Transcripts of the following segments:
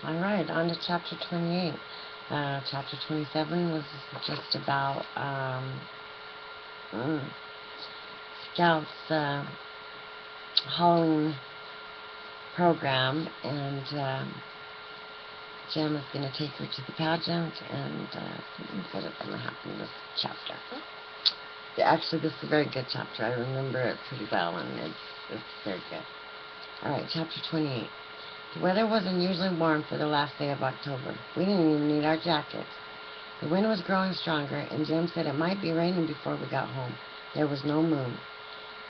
Alright, on to chapter 28. Chapter 27 was just about mm, Scout's Halloween program, and Jem is going to take her to the pageant, and something good is going to happen in this chapter. Actually, this is a very good chapter. I remember it pretty well, and it's very good. Alright, chapter 28. The weather was unusually warm for the last day of October. We didn't even need our jackets. The wind was growing stronger, and Jim said it might be raining before we got home. There was no moon.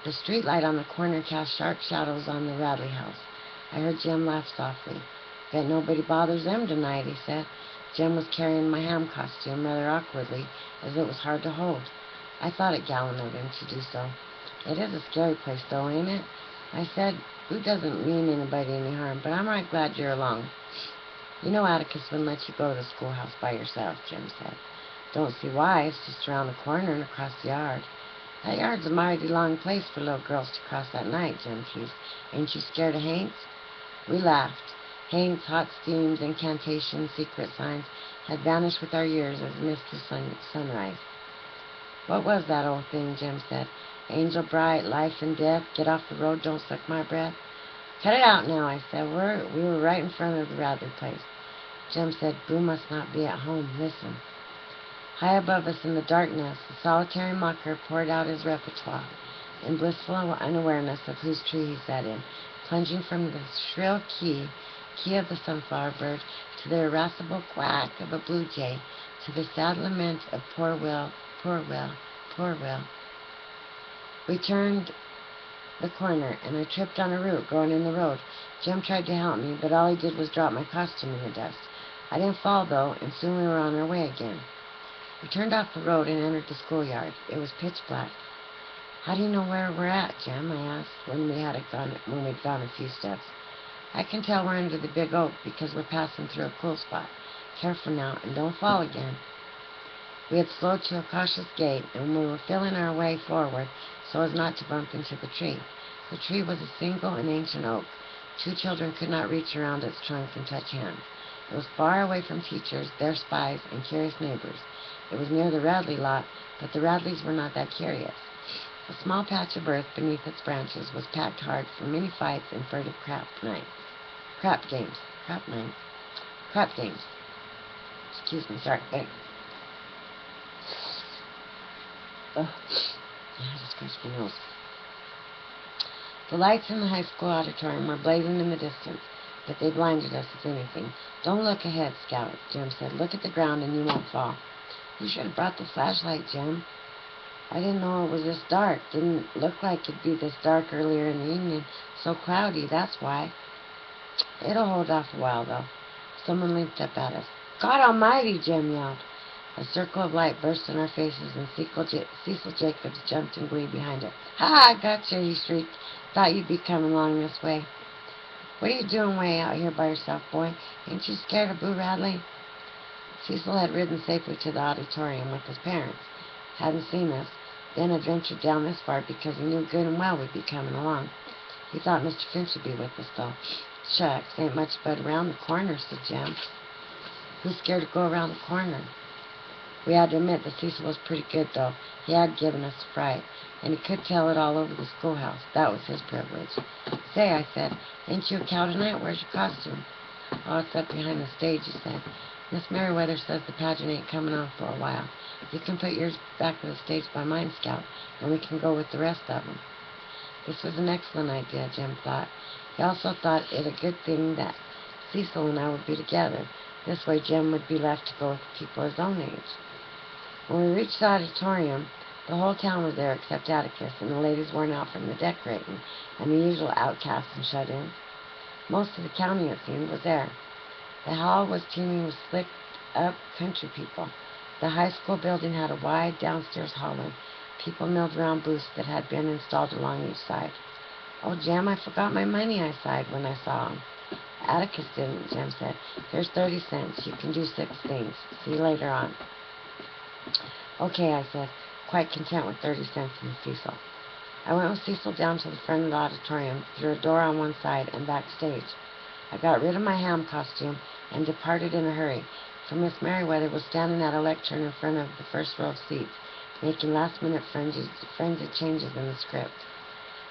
The street light on the corner cast sharp shadows on the Radley house. I heard Jim laugh softly. Bet nobody bothers them tonight, he said. Jim was carrying my ham costume rather awkwardly, as it was hard to hold. I thought it gallant of him to do so. It is a scary place, though, ain't it? I said, who doesn't mean anybody any harm, but I'm right glad you're along. You know Atticus wouldn't let you go to the schoolhouse by yourself, Jim said. Don't see why, it's just around the corner and across the yard. That yard's a mighty long place for little girls to cross at night, Jim teased. Ain't you scared of haints? We laughed. Haints, hot steams, incantations, secret signs had vanished with our years as misty sunrise. What was that old thing, Jim said. Angel bright, life and death, get off the road, don't suck my breath. Cut it out now, I said. We were right in front of the Radley place. Jim said, Boo must not be at home. Listen. High above us in the darkness, the solitary mocker poured out his repertoire, in blissful unawareness of whose tree he sat in, plunging from the shrill key of the sunflower bird, to the irascible quack of a blue jay, to the sad lament of poor Will, poor Will, poor Will. We turned the corner, and I tripped on a root growing in the road. Jim tried to help me, but all he did was drop my costume in the dust. I didn't fall, though, and soon we were on our way again. We turned off the road and entered the schoolyard. It was pitch black. How do you know where we're at, Jim? I asked when we'd gone a few steps. I can tell we're under the big oak because we're passing through a cool spot. Careful now, and don't fall again. We had slowed to a cautious gait, and we were feeling our way forward so as not to bump into the tree. The tree was a single and ancient oak. 2 children could not reach around its trunk and touch hands. It was far away from teachers, their spies, and curious neighbors. It was near the Radley lot, but the Radleys were not that curious. A small patch of earth beneath its branches was packed hard for many fights and furtive crap games. Excuse me, sorry. Ugh. I just scratched my nose. The lights in the high school auditorium were blazing in the distance, but they blinded us, if anything. Don't look ahead, Scout, Jim said. Look at the ground and you won't fall. You should have brought the flashlight, Jim. I didn't know it was this dark. Didn't look like it'd be this dark earlier in the evening. So cloudy, that's why. It'll hold off a while, though. Someone leaped up at us. God almighty, Jim yelled. A circle of light burst in our faces, and Cecil Jacobs jumped in glee behind it. Ha! I gotcha, he shrieked. Thought you'd be coming along this way. What are you doing way out here by yourself, boy? Ain't you scared of Boo Radley? Cecil had ridden safely to the auditorium with his parents. Hadn't seen us, then had ventured down this far because he knew good and well we'd be coming along. He thought Mr. Finch would be with us, though. Shucks, ain't much but around the corner, said Jem. Who's scared to go around the corner? We had to admit that Cecil was pretty good, though. He had given us a fright, and he could tell it all over the schoolhouse. That was his privilege. Say, I said, ain't you a cow tonight? Where's your costume? Oh, it's up behind the stage, he said. Miss Merriweather says the pageant ain't coming on for a while. You can put yours back of the stage by mine, Scout, and we can go with the rest of them. This was an excellent idea, Jim thought. He also thought it a good thing that Cecil and I would be together. This way Jim would be left to go with people his own age. When we reached the auditorium, the whole town was there except Atticus, and the ladies worn out from the decorating, and the usual outcasts and shut-ins. Most of the county, it seemed, was there. The hall was teeming with slicked-up country people. The high school building had a wide downstairs hallway. People milled around booths that had been installed along each side. Oh, Jim, I forgot my money, I sighed when I saw him. Atticus didn't, Jim said. Here's 30 cents. You can do 6 things. See you later on. Okay, I said, quite content with 30 cents and Cecil. I went with Cecil down to the front of the auditorium, through a door on one side, and backstage. I got rid of my ham costume and departed in a hurry, for Miss Merriweather was standing at a lectern in front of the first row of seats, making last-minute frenzied changes in the script.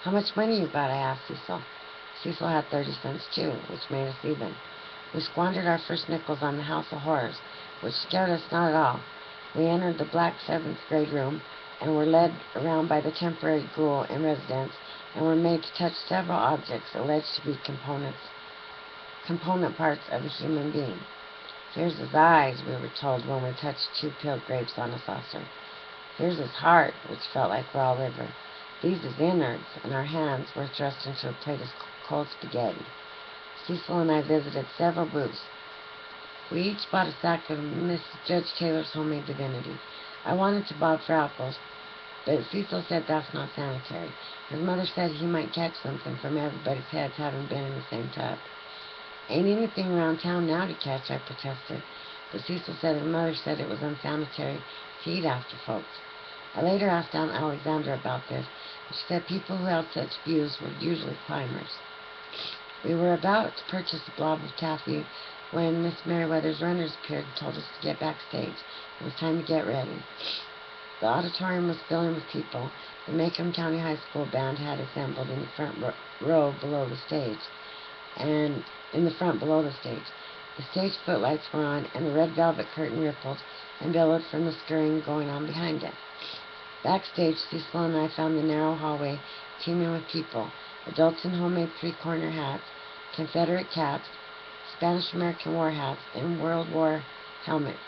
"How much money you got?" I asked Cecil. Cecil had 30 cents, too, which made us even. We squandered our first nickels on the House of Horrors, which scared us not at all. We entered the black 7th grade room, and were led around by the temporary ghoul in residence, and were made to touch several objects alleged to be component parts of a human being. "Here's his eyes," we were told when we touched 2 peeled grapes on a saucer. "Here's his heart," which felt like raw liver. "These his innards," and our hands were thrust into a plate of cold spaghetti. Cecil and I visited several booths. We each bought a sack of Miss Judge Taylor's homemade divinity. I wanted to bob for apples, but Cecil said that's not sanitary. His mother said he might catch something from everybody's heads having been in the same tub. "Ain't anything around town now to catch," I protested, but Cecil said his mother said it was unsanitary to eat after folks. I later asked Aunt Alexandra about this, and she said people who held such views were usually climbers. We were about to purchase a blob of taffy when Miss Merriweather's runners appeared and told us to get backstage. It was time to get ready. The auditorium was filling with people. The Macomb County High School band had assembled in the front row below the stage, and in the front below the stage. The stage footlights were on, and the red velvet curtain rippled and billowed from the scurrying going on behind it. Backstage, Cecil and I found the narrow hallway teeming with people, adults in homemade 3-corner hats, Confederate caps, Spanish-American war hats, and World War helmets.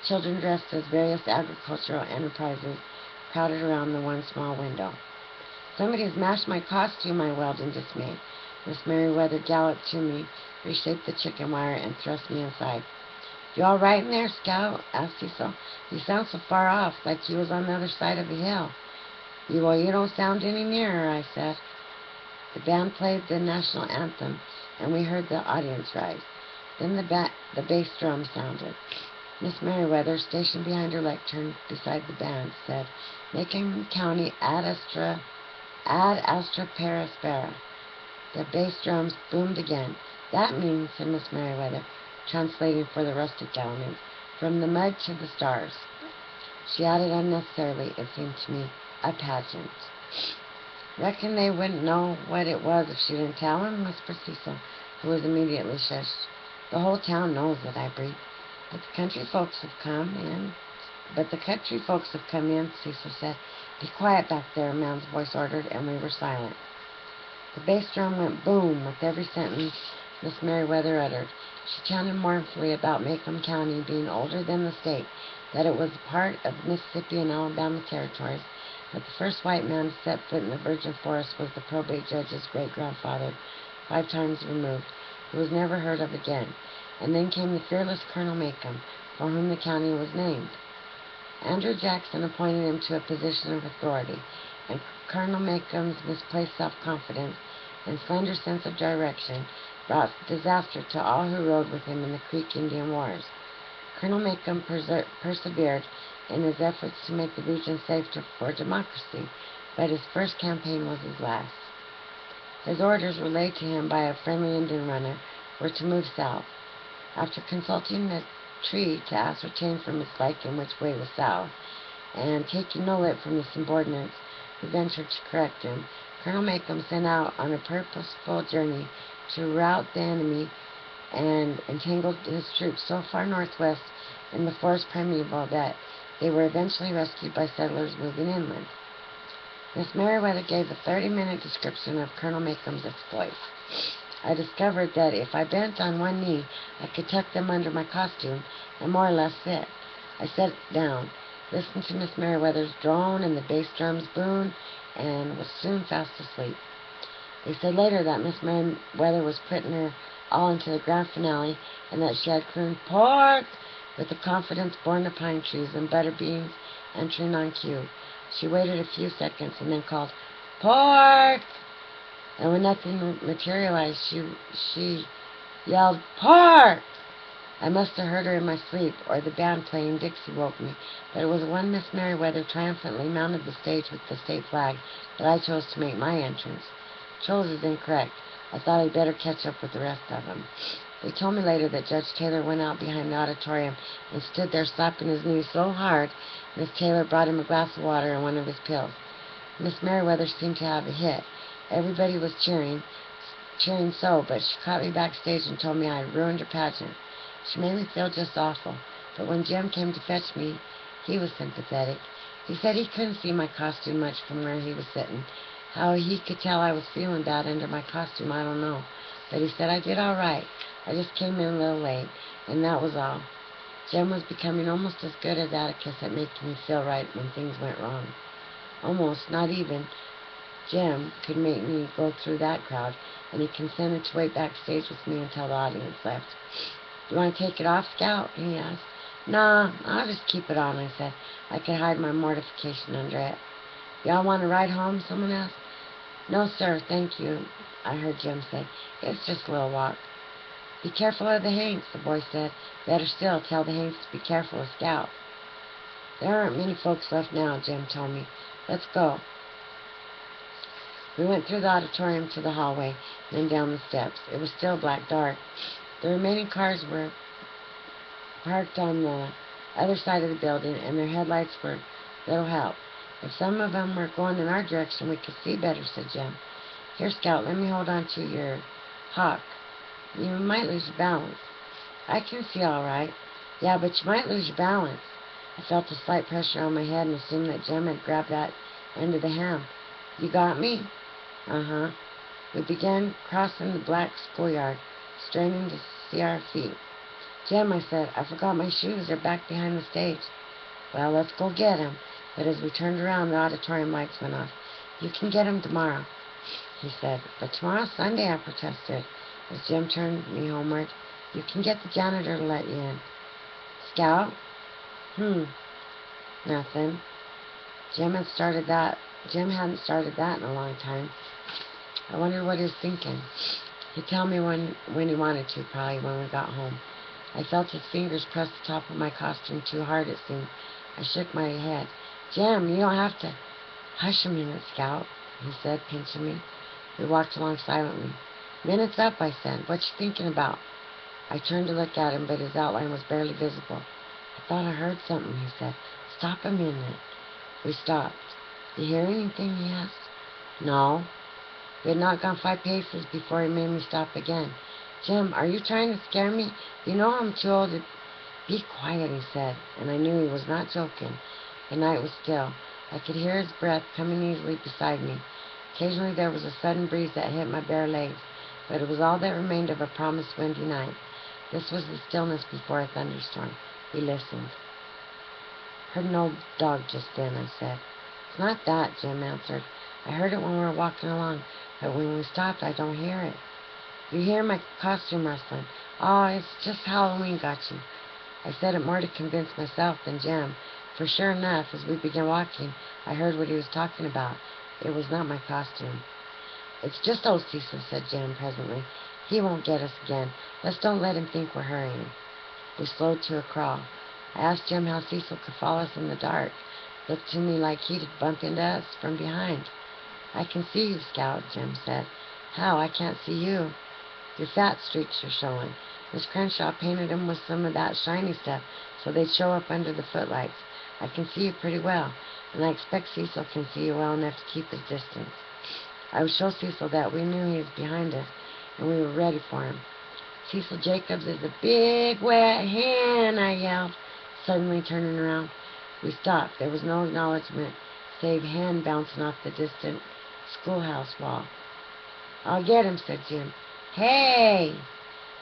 Children dressed as various agricultural enterprises crowded around the one small window. "Somebody has mashed my costume," I wailed in dismay. Miss Merriweather galloped to me, reshaped the chicken wire, and thrust me inside. "You all right in there, Scout?" asked Cecil. "You sound so far off, like you was on the other side of a hill." Well, you don't sound any nearer," I said. The band played the national anthem, and we heard the audience rise. Then the bass drum sounded. Miss Merriweather, stationed behind her lectern beside the band, said, "Macomb County ad astra per aspera." The bass drums boomed again. "That means," said Miss Merriweather, translating for the rustic element, "from the mud to the stars." She added unnecessarily, it seemed to me, "a pageant." "Reckon they wouldn't know what it was if she didn't tell 'em," whispered Cecil, who was immediately shushed. "The whole town knows it," I breathed. But the country folks have come in, Cecil said. "Be quiet back there," a man's voice ordered, and we were silent. The bass drum went boom with every sentence Miss Merriweather uttered. She chanted mournfully about Macomb County being older than the state, that it was a part of Mississippi and Alabama territories, that the first white man to set foot in the virgin forest was the probate judge's great-grandfather, 5 times removed, who was never heard of again. And then came the fearless Colonel Macomb, for whom the county was named. Andrew Jackson appointed him to a position of authority, and Colonel Macomb's misplaced self-confidence and slender sense of direction brought disaster to all who rode with him in the Creek Indian Wars. Colonel Macomb persevered in his efforts to make the region safe for democracy, but his first campaign was his last. His orders, relayed to him by a friendly Indian runner, were to move south. After consulting the tree to ascertain from its lichen which way was south, and taking no lip from the subordinates who ventured to correct him, Colonel Macomb set out on a purposeful journey to rout the enemy and entangled his troops so far northwest in the forest primeval that they were eventually rescued by settlers moving inland. Miss Merriweather gave a 30-minute description of Colonel Macomb's exploits. I discovered that if I bent on one knee, I could tuck them under my costume and more or less sit. I sat down, listened to Miss Merriweather's drone and the bass drums boom, and was soon fast asleep. They said later that Miss Merriweather was putting her all into the grand finale, and that she had crooned "pork" with the confidence born of pine trees and butter beans entering on cue. She waited a few seconds and then called "pork," and when nothing materialized, she yelled "pork." I must have heard her in my sleep, or the band playing Dixie woke me, but it was when Miss Merriweather triumphantly mounted the stage with the state flag that I chose to make my entrance. Chose is incorrect. I thought I'd better catch up with the rest of them. They told me later that Judge Taylor went out behind the auditorium and stood there slapping his knee so hard, Miss Taylor brought him a glass of water and one of his pills. Miss Merriweather seemed to have a hit. Everybody was cheering so, but she caught me backstage and told me I had ruined her pageant. She made me feel just awful, but when Jim came to fetch me, he was sympathetic. He said he couldn't see my costume much from where he was sitting. How he could tell I was feeling bad under my costume, I don't know. But he said I did all right. I just came in a little late, and that was all. Jim was becoming almost as good as Atticus at making me feel right when things went wrong. Almost, not even. Jim could make me go through that crowd, and he consented to wait backstage with me until the audience left. "You want to take it off, Scout?" he asked. "Nah, I'll just keep it on," I said. I could hide my mortification under it. "Y'all want to ride home?" someone asked. "No, sir, thank you," I heard Jim say. "It's just a little walk." "Be careful of the Hanks," the boy said. "Better still, tell the Hanks to be careful of Scout." "There aren't many folks left now," Jim told me. "Let's go." We went through the auditorium to the hallway, then down the steps. It was still black dark. The remaining cars were parked on the other side of the building, and their headlights were little help. "If some of them were going in our direction, we could see better," said Jim. "Here, Scout, let me hold on to your hawk. You might lose your balance." "I can see all right." "Yeah, but you might lose your balance." I felt a slight pressure on my head and assumed that Jim had grabbed that end of the ham. "You got me?" "Uh-huh." We began crossing the black schoolyard, straining to see our feet. "Jim," I said, "I forgot my shoes. They're back behind the stage." "Well, let's go get 'em." But as we turned around, the auditorium lights went off. "You can get 'em tomorrow," he said. "But tomorrow's Sunday," I protested. As Jim turned me homeward, "You can get the janitor to let you in." "Scout?" Nothing. Jim hadn't started that in a long time. I wondered what he was thinking. He'd tell me when he wanted to, probably when we got home. I felt his fingers press the top of my costume too hard, it seemed. I shook my head. "Jim, you don't have to." "Hush a minute, Scout," he said, pinching me. We walked along silently. "Minute's up," I said. "What you thinking about?" I turned to look at him, but his outline was barely visible. "I thought I heard something," he said. "Stop a minute." We stopped. "You hear anything?" he asked. "No." We had not gone 5 paces before he made me stop again. "Jim, are you trying to scare me? You know I'm too old to—" "Be quiet," he said, and I knew he was not joking. The night was still. I could hear his breath coming easily beside me. Occasionally there was a sudden breeze that hit my bare legs, but it was all that remained of a promised windy night. This was the stillness before a thunderstorm. We listened. "Heard an old dog just then," I said. "It's not that," Jim answered. "I heard it when we were walking along, but when we stopped, I don't hear it." "You hear my costume rustling." "Oh, it's just Halloween got you." I said it more to convince myself than Jim, for sure enough, as we began walking, I heard what he was talking about. It was not my costume. "It's just old Cecil," said Jim presently. "He won't get us again. Let's don't let him think we're hurrying." We slowed to a crawl. I asked Jim how Cecil could follow us in the dark. Looked to me like he'd bump into us from behind. "I can see you, Scout," Jim said. "How? I can't see you." "Your fat streaks are showing. Miss Crenshaw painted 'em with some of that shiny stuff so they'd show up under the footlights. I can see you pretty well, and I expect Cecil can see you well enough to keep his distance." I would show Cecil that we knew he was behind us, and we were ready for him. "Cecil Jacobs is a big wet hen," I yelled, suddenly turning around. We stopped. There was no acknowledgement, save hen bouncing off the distant schoolhouse wall. "I'll get him," said Jim. "Hey!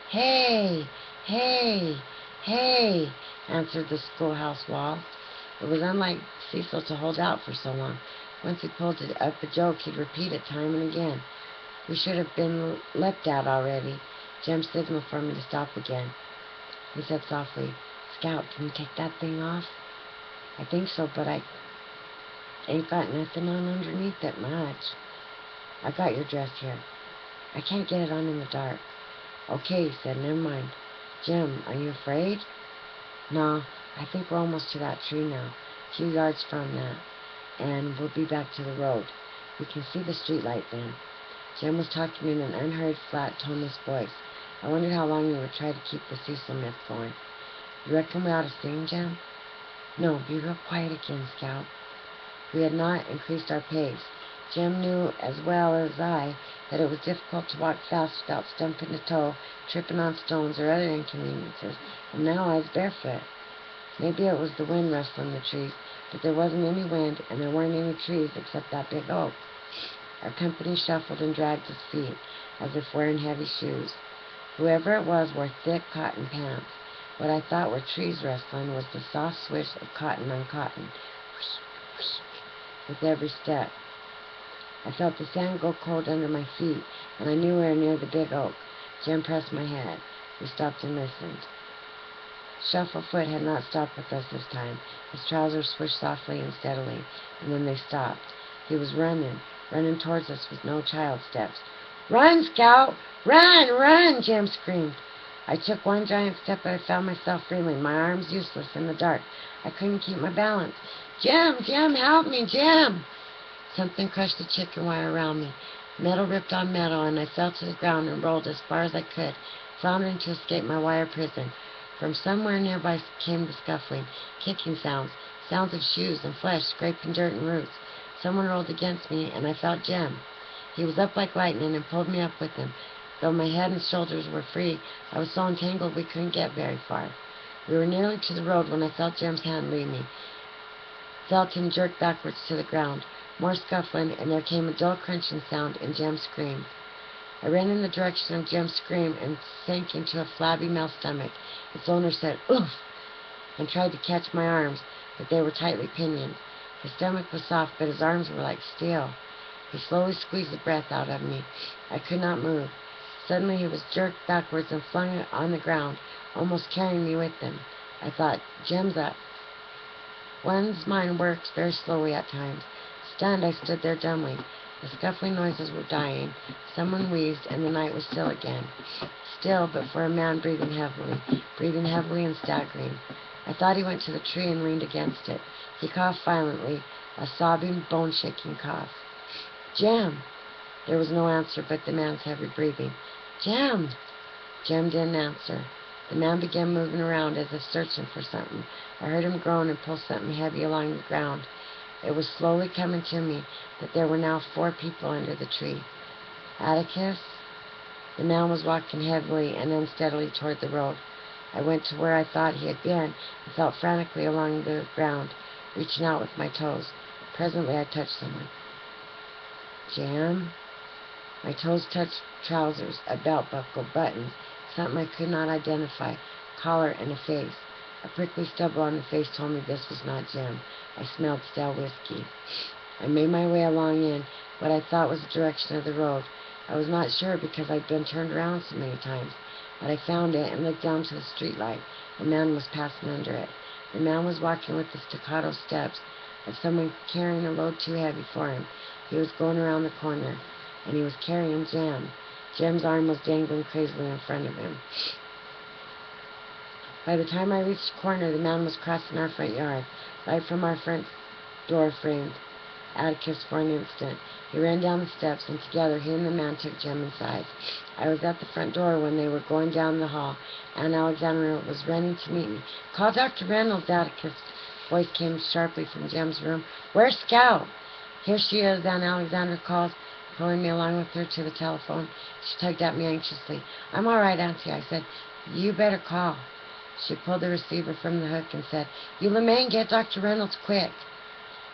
Hey! Hey! Hey!" answered the schoolhouse wall. It was unlike Cecil to hold out for so long. Once he pulled up a joke, he'd repeat it time and again. We should have been leapt at already. Jim signaled for me to stop again. He said softly, "Scout, can you take that thing off?" "I think so, but I ain't got nothing on underneath it much." "I got your dress here." "I can't get it on in the dark." "Okay," he said, "never mind." "Jim, are you afraid?" "No, I think we're almost to that tree now, a few yards from that, and we'll be back to the road. We can see the street light then." Jim was talking in an unhurried, flat, toneless voice. I wondered how long he would try to keep the Cecil myth going. You reckon we ought to sing, Jim? No, be real quiet again, Scout. We had not increased our pace. Jim knew as well as I that it was difficult to walk fast without stumping a toe, tripping on stones, or other inconveniences, and now I was barefoot. Maybe it was the wind rustling the trees, but there wasn't any wind, and there weren't any trees except that big oak. Our company shuffled and dragged his feet, as if wearing heavy shoes. Whoever it was wore thick cotton pants. What I thought were trees rustling was the soft swish of cotton on cotton, whoosh, whoosh, with every step. I felt the sand go cold under my feet, and I knew we were near the big oak. Jim pressed my head. We stopped and listened. Shufflefoot had not stopped with us this time. His trousers swished softly and steadily, and then they stopped. He was running towards us with no child steps. "Run, Scout! Run, run!" Jim screamed. I took one giant step, but I found myself reeling, my arms useless in the dark. I couldn't keep my balance. "Jim! Jim, help me, Jim!" Something crushed the chicken wire around me. Metal ripped on metal, and I fell to the ground and rolled as far as I could, floundering to escape my wire prison. From somewhere nearby came the scuffling, kicking sounds, sounds of shoes and flesh scraping dirt and roots. Someone rolled against me, and I felt Jim. He was up like lightning and pulled me up with him. Though my head and shoulders were free, I was so entangled we couldn't get very far. We were nearly to the road when I felt Jim's hand leave me, felt him jerk backwards to the ground. More scuffling, and there came a dull crunching sound, and Jim screamed. I ran in the direction of Jim's scream and sank into a flabby male stomach. Its owner said, "Oof!" and tried to catch my arms, but they were tightly pinioned. His stomach was soft, but his arms were like steel. He slowly squeezed the breath out of me. I could not move. Suddenly he was jerked backwards and flung on the ground, almost carrying me with him. I thought, Jim's up. One's mind works very slowly at times. Stunned, I stood there dumbly. The scuffling noises were dying. Someone wheezed, and the night was still again. Still, but for a man breathing heavily and staggering. I thought he went to the tree and leaned against it. He coughed violently, a sobbing, bone-shaking cough. "Jim!" There was no answer but the man's heavy breathing. "Jim!" Jim didn't answer. The man began moving around as if searching for something. I heard him groan and pull something heavy along the ground. It was slowly coming to me that there were now 4 people under the tree. Atticus? The man was walking heavily and unsteadily toward the road. I went to where I thought he had been and felt frantically along the ground, reaching out with my toes. Presently I touched someone. Jim? My toes touched trousers, a belt buckle, buttons, something I could not identify, collar, and a face. A prickly stubble on the face told me this was not Jim. I smelled stale whiskey. I made my way along in what I thought was the direction of the road. I was not sure because I'd been turned around so many times, but I found it and looked down to the street light. A man was passing under it. The man was walking with the staccato steps of someone carrying a load too heavy for him. He was going around the corner, and he was carrying Jim. Jim's arm was dangling crazily in front of him. By the time I reached the corner, the man was crossing our front yard. Light from our front door framed Atticus for an instant. He ran down the steps, and together he and the man took Jim inside. I was at the front door when they were going down the hall. Aunt Alexandra was running to meet me. "Call Dr. Reynolds," Atticus' voice came sharply from Jim's room. "Where's Scout?" "Here she is," Aunt Alexandra called, pulling me along with her to the telephone. She tugged at me anxiously. "I'm all right, Auntie," I said. "You better call." She pulled the receiver from the hook and said, "You Lemaine, get Dr. Reynolds quick."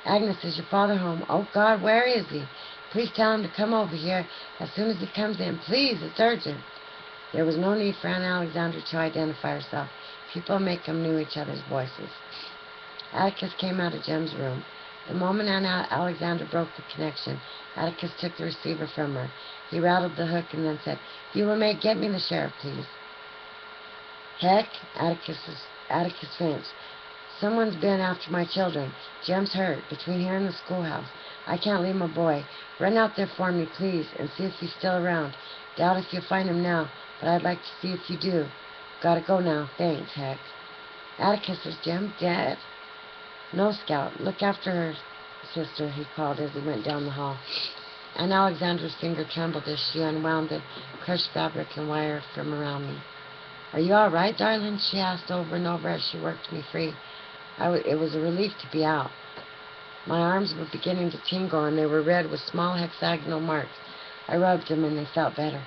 "Agnes, is your father home?" "Oh, God, where is he?" "Please tell him to come over here as soon as he comes in. Please, it's urgent." There was no need for Aunt Alexandra to identify herself. People make 'em knew each other's voices. Atticus came out of Jim's room. The moment Aunt Alexandra broke the connection, Atticus took the receiver from her. He rattled the hook and then said, "You Lemaine, get me the sheriff, please." "Heck," Atticus finished. "Someone's been after my children. Jim's hurt, between here and the schoolhouse. I can't leave my boy. Run out there for me, please, and see if he's still around. Doubt if you'll find him now, but I'd like to see if you do. Gotta go now. Thanks, Heck." "Atticus, is Jim dead?" "No, Scout. Look after her, sister," he called as he went down the hall. and Alexandra's finger trembled as she unwound the crushed fabric and wire from around me. "Are you all right, darling?" she asked over and over as she worked me free. It was a relief to be out. My arms were beginning to tingle, and they were red with small hexagonal marks. I rubbed them, and they felt better.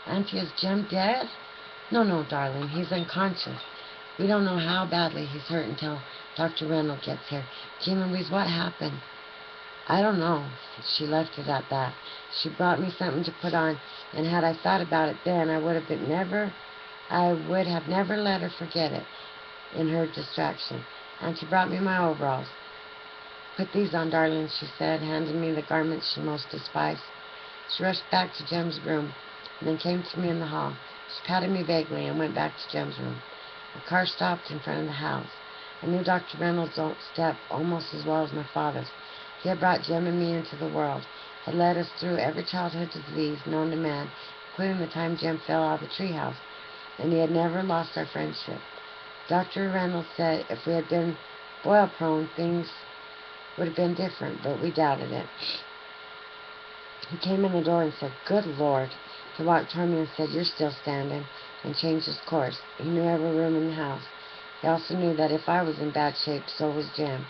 "Auntie, is Jim dead?" "No, no, darling. He's unconscious. We don't know how badly he's hurt until Dr. Reynolds gets here. Jim and Louise, what happened?" "I don't know." She left it at that. She brought me something to put on, and had I thought about it then, I would have never let her forget it in her distraction. Auntie brought me my overalls. "Put these on, darling," she said, handing me the garments she most despised. She rushed back to Jem's room, and then came to me in the hall. She patted me vaguely and went back to Jem's room. A car stopped in front of the house. I knew Dr. Reynolds' step almost as well as my father's. He had brought Jem and me into the world, had led us through every childhood disease known to man, including the time Jem fell out of the treehouse, and he had never lost our friendship. Dr. Reynolds said if we had been boil-prone, things would have been different, but we doubted it. He came in the door and said, "Good Lord." He walked toward me and said, "You're still standing," and changed his course. He knew every room in the house. He also knew that if I was in bad shape, so was Jem.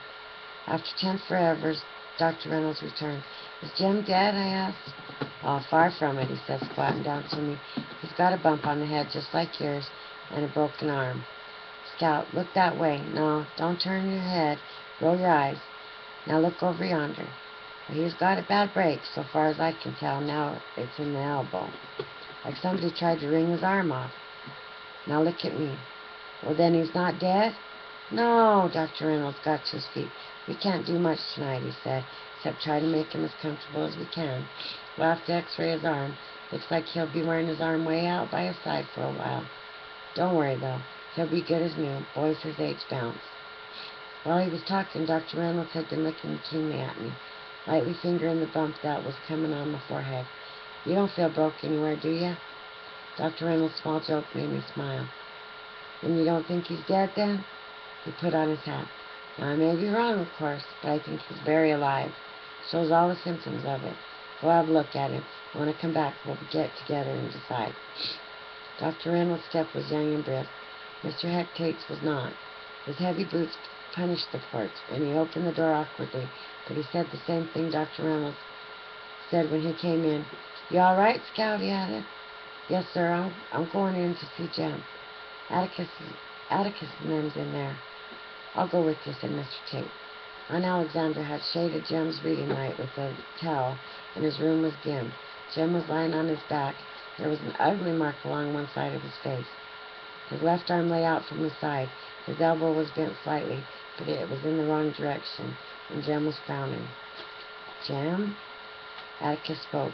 After 10 forevers, Dr. Reynolds returned. "Is Jem dead?" I asked. "Oh, far from it," he said, squatting down to me. "He's got a bump on the head just like yours, and a broken arm." "Scout, look that way. No, don't turn your head. Roll your eyes. Now look over yonder. Well, he's got a bad break, so far as I can tell. Now it's in the elbow, like somebody tried to wring his arm off. Now look at me. Well, then he's not dead?" "No." Dr. Reynolds got to his feet. "We can't do much tonight," he said, "except try to make him as comfortable as we can. We'll have to x-ray his arm. Looks like he'll be wearing his arm way out by his side for a while. Don't worry, though. He'll be good as new. Boys his age bounce." While he was talking, Dr. Reynolds had been looking keenly at me, lightly fingering the bump that was coming on my forehead. "You don't feel broke anywhere, do you?" Dr. Reynolds' small joke made me smile. "Then you don't think he's dead, then?" He put on his hat. "Now, I may be wrong, of course, but I think he's very alive. Shows all the symptoms of it. Go have a look at him. When I come back, we'll get together and decide." Dr. Reynolds' step was young and brisk. Mr. Hectate's was not. His heavy boots punished the porch, and he opened the door awkwardly, but he said the same thing Dr. Reynolds said when he came in. "You all right, Scout?" he added. "Yes, sir. I'm going in to see Jem. Atticus and them's in there." "I'll go with you," said Mr. Tate. Aunt Alexandra had shaded Jem's reading light with a towel, and his room was dim. Jem was lying on his back. There was an ugly mark along one side of his face. His left arm lay out from his side. His elbow was bent slightly, but it was in the wrong direction, and Jem was frowning. "Jem?" Atticus spoke.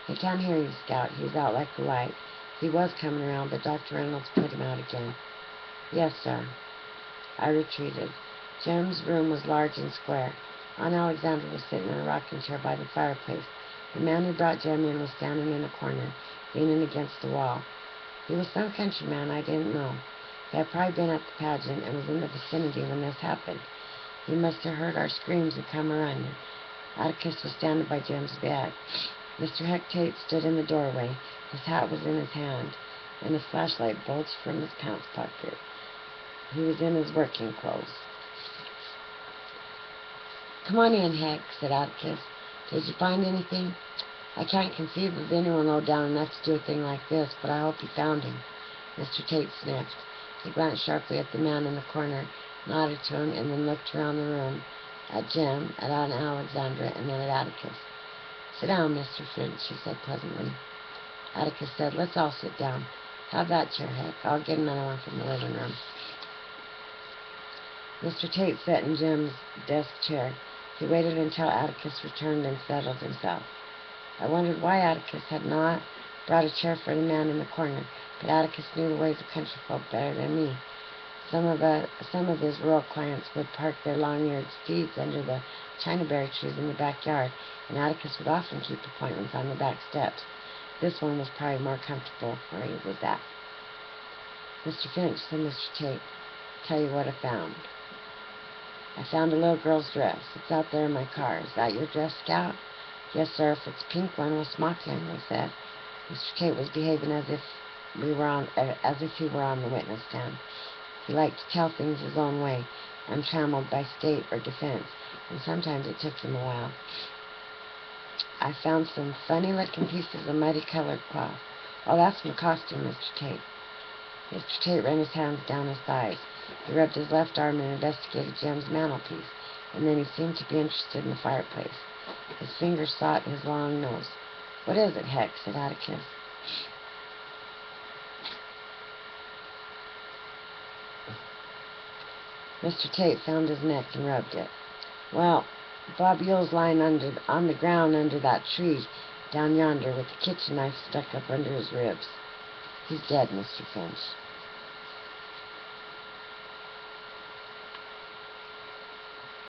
"He can't hear you, Scout. He's out like a light." He was coming around, but Dr. Reynolds put him out again. "Yes, sir." I retreated. Jem's room was large and square. Aunt Alexandra was sitting in a rocking chair by the fireplace. The man who brought Jem in was standing in a corner, leaning against the wall. He was some country man I didn't know. He had probably been at the pageant and was in the vicinity when this happened. He must have heard our screams and come running. Atticus was standing by Jem's bed. Mr. Hectate stood in the doorway. His hat was in his hand, and a flashlight bulged from his pants pocket. He was in his working clothes. "Come on in, Heck," said Atticus. "Did you find anything?" "I can't conceive of anyone low down enough to do a thing like this, but I hope you found him." Mr. Tate sniffed. He glanced sharply at the man in the corner, nodded to him, and then looked around the room, at Jem, at Aunt Alexandra, and then at Atticus. "Sit down, Mr. Finch," she said pleasantly. Atticus said, "Let's all sit down. Have that chair, Heck. I'll get another one from the living room." Mr. Tate sat in Jem's desk chair. He waited until Atticus returned and settled himself. I wondered why Atticus had not brought a chair for the man in the corner, but Atticus knew the ways of country folk better than me. Some of his rural clients would park their long-eared steeds under the chinaberry trees in the backyard, and Atticus would often keep appointments on the back steps. This one was probably more comfortable where he was at. "Mr. Finch," said Mr. Tate, "tell you what I found. I found a little girl's dress. It's out there in my car. Is that your dress, Scout?" Yes, sir, if it's a pink one, we'll smock him, we said. Mr. Tate was behaving as if he were on the witness stand. He liked to tell things his own way, untrammeled by state or defense, and sometimes it took him a while. I found some funny-looking pieces of muddy-colored cloth. Oh, that's my costume, Mr. Tate. Mr. Tate ran his hands down his thighs. He rubbed his left arm and investigated Jem's mantelpiece, and then he seemed to be interested in the fireplace. His fingers sought his long nose. "What is it, Heck?" said Atticus. Mr. Tate found his neck and rubbed it. "Well, Bob Yule's lying on the ground under that tree down yonder with the kitchen knife stuck up under his ribs. He's dead, Mr. Finch."